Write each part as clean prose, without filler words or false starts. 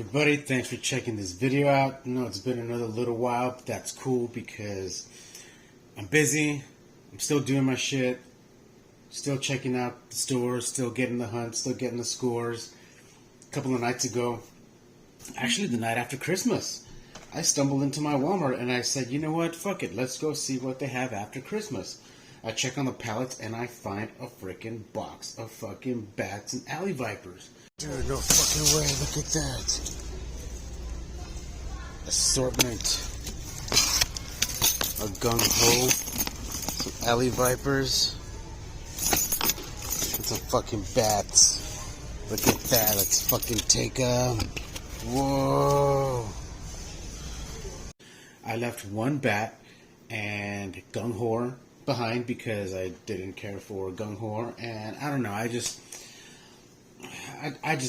everybody, thanks for checking this video out. I know it's been another little while, but that's cool because I'm busy. I'm still doing my shit. Still checking out the stores, still getting the hunt, still getting the scores. A couple of nights ago, actually the night after Christmas, I stumbled into my Walmart and I said, you know what, fuck it, let's go see what they have after Christmas. I check on the pallets and I find a freaking box of fucking bats and alley vipers. Dude, no fucking way, look at that. Assortment. A gung-ho. Some alley vipers. And some fucking bats. Look at that, let's fucking take them. Whoa. I left one bat and gung-ho behind because I didn't care for gung-ho. And I don't know, I just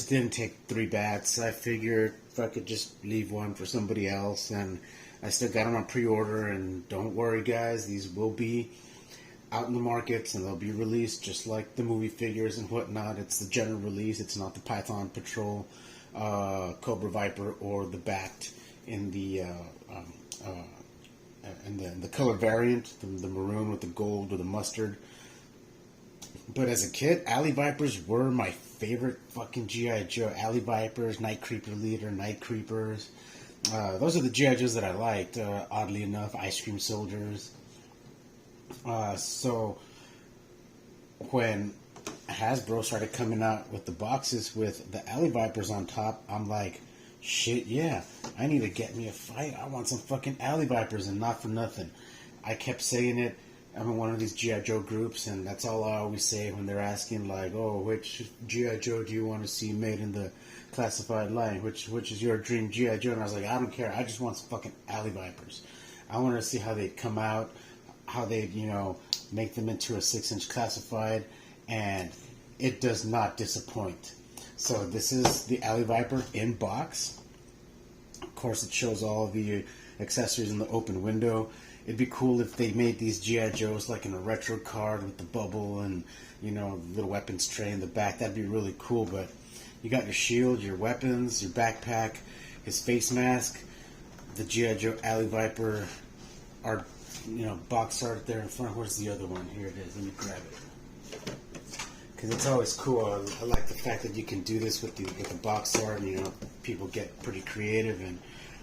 didn't take 3 bats. I figured if I could just leave one for somebody else, and I still got them on pre-order. And don't worry, guys, these will be out in the markets and they'll be released just like the movie figures and whatnot. It's the general release. It's not the Python Patrol, Cobra Viper, or the bat in the color variant, the maroon with the gold or the mustard. But as a kid, alley vipers were my favorite fucking G.I. Joe. Alley vipers, night creeper leader, night creepers. Those are the G.I. Joes that I liked. Oddly enough, ice cream soldiers. So when Hasbro started coming out with the boxes with the alley vipers on top, I'm like, shit, yeah, I need to get me a fight. I want some fucking alley vipers, and not for nothing. I kept saying it. I'm in one of these G.I. Joe groups, and that's all I always say when they're asking, like, oh, which G.I. Joe do you want to see made in the classified line? Which is your dream G.I. Joe? And I was like, I don't care. I just want some fucking alley vipers. I want to see how they come out, how they, make them into a 6-inch classified, and it does not disappoint. So this is the alley viper in box. Of course, it shows all of the accessories in the open window. It'd be cool if they made these G.I. Joes like in a retro card with the bubble and, little weapons tray in the back. That'd be really cool, but you got your shield, your weapons, your backpack, his face mask, the G.I. Joe Alley Viper art, box art there in front. Where's the other one? Here it is. Let me grab it. Because it's always cool. I like the fact that you can do this with the box art. People get pretty creative and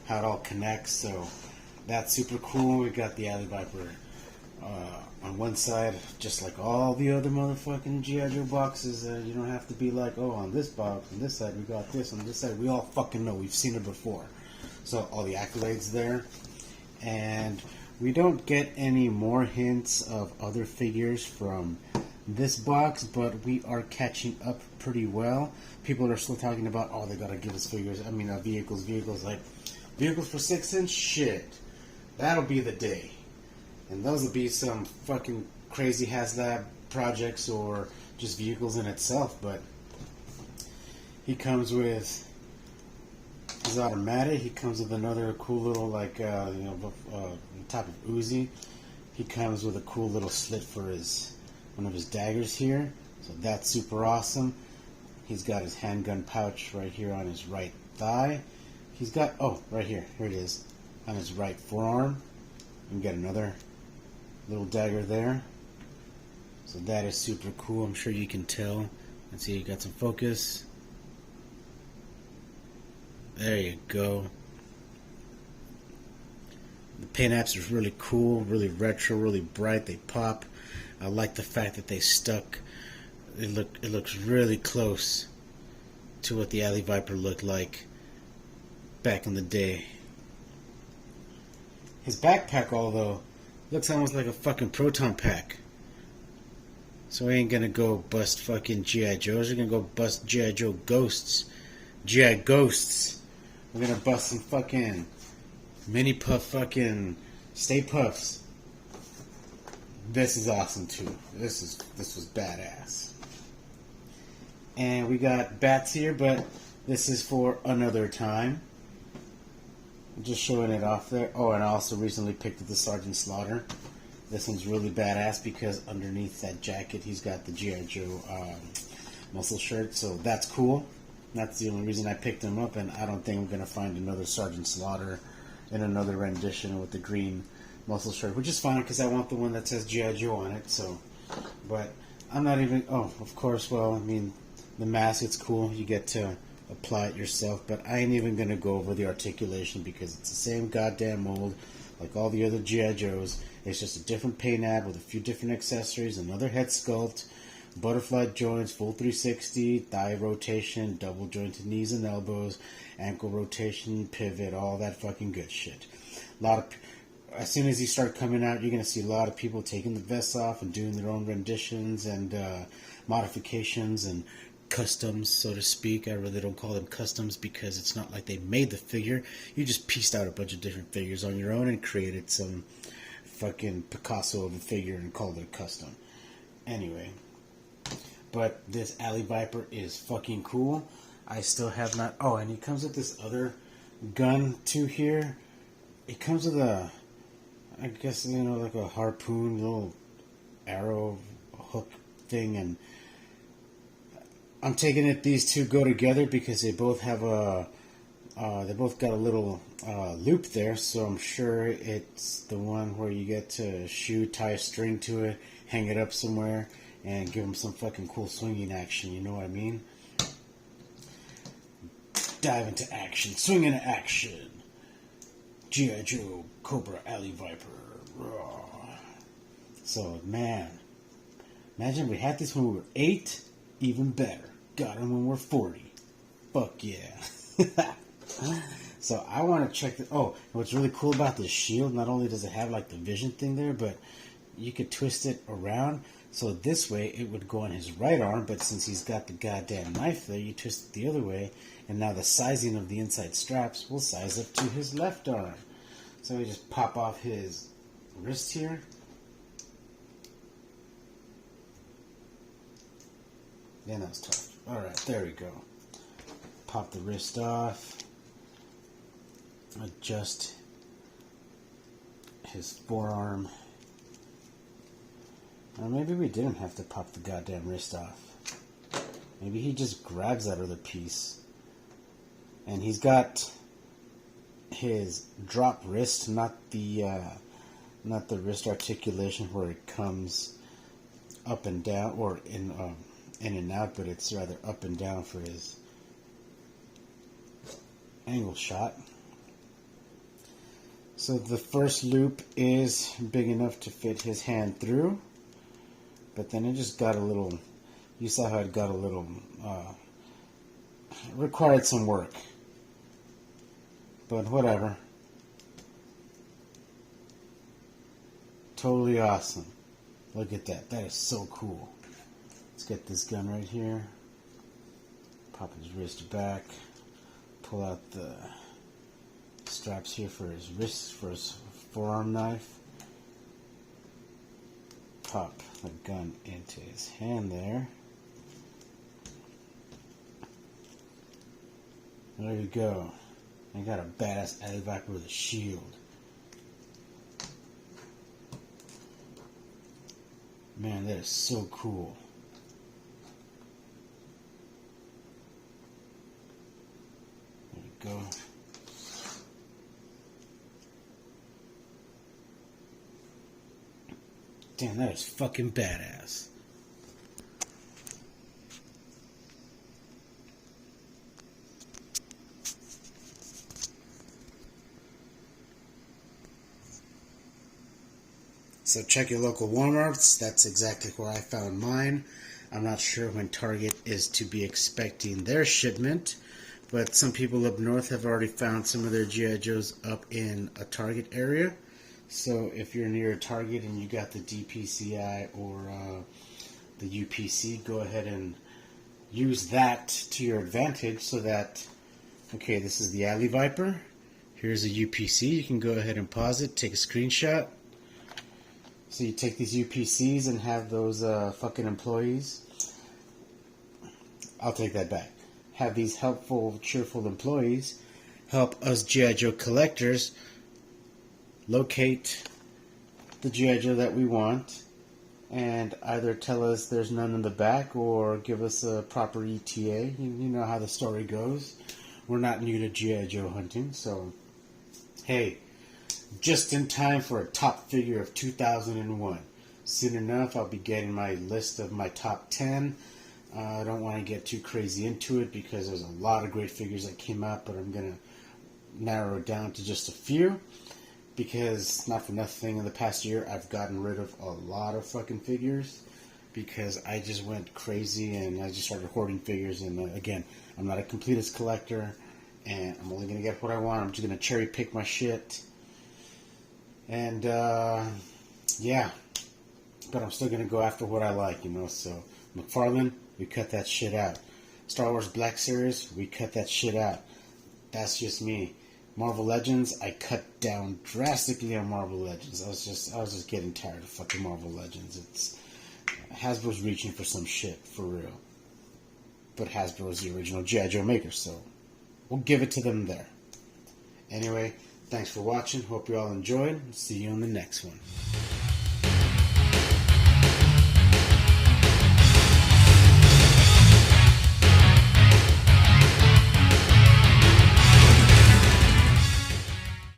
how it all connects, so that's super cool. We got the alley viper on one side, just like all the other motherfucking G.I. Joe boxes. You don't have to be like, oh, on this box, on this side we got this, on this side we all fucking know. We've seen it before. So all the accolades there. And we don't get any more hints of other figures from this box, but we are catching up pretty well. People are still talking about, oh, they gotta give us figures. I mean, vehicles, like vehicles for 6-inch? Shit. That'll be the day. And those will be some fucking crazy HasLab projects or just vehicles in itself. But he comes with his automatic. He comes with another cool little, type of Uzi. He comes with a cool little slit for one of his daggers here. So that's super awesome. He's got his handgun pouch right here on his right thigh. He's got, right here. Here it is. On his right forearm. You can get another little dagger there. So that is super cool. I'm sure you can tell. Let's see, you got some focus. There you go. The paint apps are really cool, really retro, really bright. They pop. I like the fact that they stuck. It looks really close to what the alley viper looked like back in the day. His backpack, although, looks almost like a fucking proton pack. So he ain't gonna go bust fucking G.I. Joes. We're gonna go bust G.I. Joe ghosts. G.I. ghosts. We're gonna bust some fucking mini puff fucking Stay Puffs. This is awesome too. This was badass. And we got bats here, but this is for another time. Just showing it off there. Oh, and I also recently picked up the Sergeant Slaughter. This one's really badass because underneath that jacket he's got the G.I. Joe muscle shirt, so that's cool. That's the only reason I picked him up, and I don't think I'm going to find another Sergeant Slaughter in another rendition with the green muscle shirt, which is fine because I want the one that says G.I. Joe on it. So, but I'm not even. Oh, of course. Well, I mean, the mask, it's cool. You get to apply it yourself, but I ain't even going to go over the articulation because it's the same goddamn mold like all the other G.I. Joes. It's just a different paint ad with a few different accessories, another head sculpt, butterfly joints, full 360, thigh rotation, double jointed knees and elbows, ankle rotation, pivot, all that fucking good shit. A lot of, as soon as these start coming out, you're going to see a lot of people taking the vests off and doing their own renditions and modifications and customs, so to speak. I really don't call them customs because it's not like they made the figure. You just pieced out a bunch of different figures on your own and created some fucking Picasso of a figure and called it a custom. Anyway, but this Alley Viper is fucking cool. I still have not... Oh, and he comes with this other gun too here. It comes with a... I guess, you know, like a harpoon, little arrow hook thing, and I'm taking it these two go together because they both have a... they both got a little loop there, so I'm sure it's the one where you get to shoot, tie a string to it, hang it up somewhere, and give them some fucking cool swinging action, you know what I mean? Dive into action, swing into action. G.I. Joe, Cobra, Alley Viper. Raw. So, man, imagine we had this when we were 8, even better. Got them when we're 40. Fuck yeah. So I want to check the... Oh, what's really cool about this shield, not only does it have like the vision thing there, but you could twist it around. So this way it would go on his right arm, but since he's got the goddamn knife there, you twist it the other way, and now the sizing of the inside straps will size up to his left arm. So we just pop off his wrist here. Yeah, that was tough. Alright, there we go. Pop the wrist off. Adjust his forearm. Or maybe we didn't have to pop the goddamn wrist off. Maybe he just grabs that other piece. And he's got his drop wrist, not the wrist articulation where it comes up and down, or in and out, but it's rather up and down for his angle shot. So the first loop is big enough to fit his hand through, but then it just got a little, you saw how it got a little, required some work, but whatever. Totally awesome. Look at that. That is so cool. Let's get this gun right here. Pop his wrist back. Pull out the straps here for his wrist, for his forearm knife. Pop the gun into his hand there. There you go. I got a badass Alley Viper with a shield. Man, that is so cool. There we go. Damn, that is fucking badass. So check your local Walmarts. That's exactly where I found mine. I'm not sure when Target is to be expecting their shipment, but some people up north have already found some of their G.I. Joes up in a Target area. So if you're near a Target and you got the DPCI or the UPC, go ahead and use that to your advantage so that, okay, this is the Alley Viper. Here's a UPC. You can go ahead and pause it, take a screenshot. So you take these UPCs and have those fucking employees. I'll take that back. Have these helpful, cheerful employees help us G.I. Joe collectors locate the G.I. Joe that we want, and either tell us there's none in the back or give us a proper ETA. You know how the story goes. We're not new to G.I. Joe hunting, so hey, just in time for a top figure of 2001. Soon enough, I'll be getting my list of my top 10. I don't want to get too crazy into it because there's a lot of great figures that came out, but I'm going to narrow it down to just a few because, not for nothing, in the past year, I've gotten rid of a lot of fucking figures because I just went crazy and I just started hoarding figures. And again, I'm not a completist collector, and I'm only going to get what I want. I'm just going to cherry pick my shit. And, yeah. But I'm still going to go after what I like, you know. So, McFarlane, we cut that shit out. Star Wars Black Series, we cut that shit out. That's just me. Marvel Legends, I cut down drastically on Marvel Legends. I was just getting tired of fucking Marvel Legends. Hasbro's reaching for some shit, for real. But Hasbro is the original G.I. Joe maker, so we'll give it to them there. Anyway, thanks for watching. Hope you all enjoyed. See you on the next one.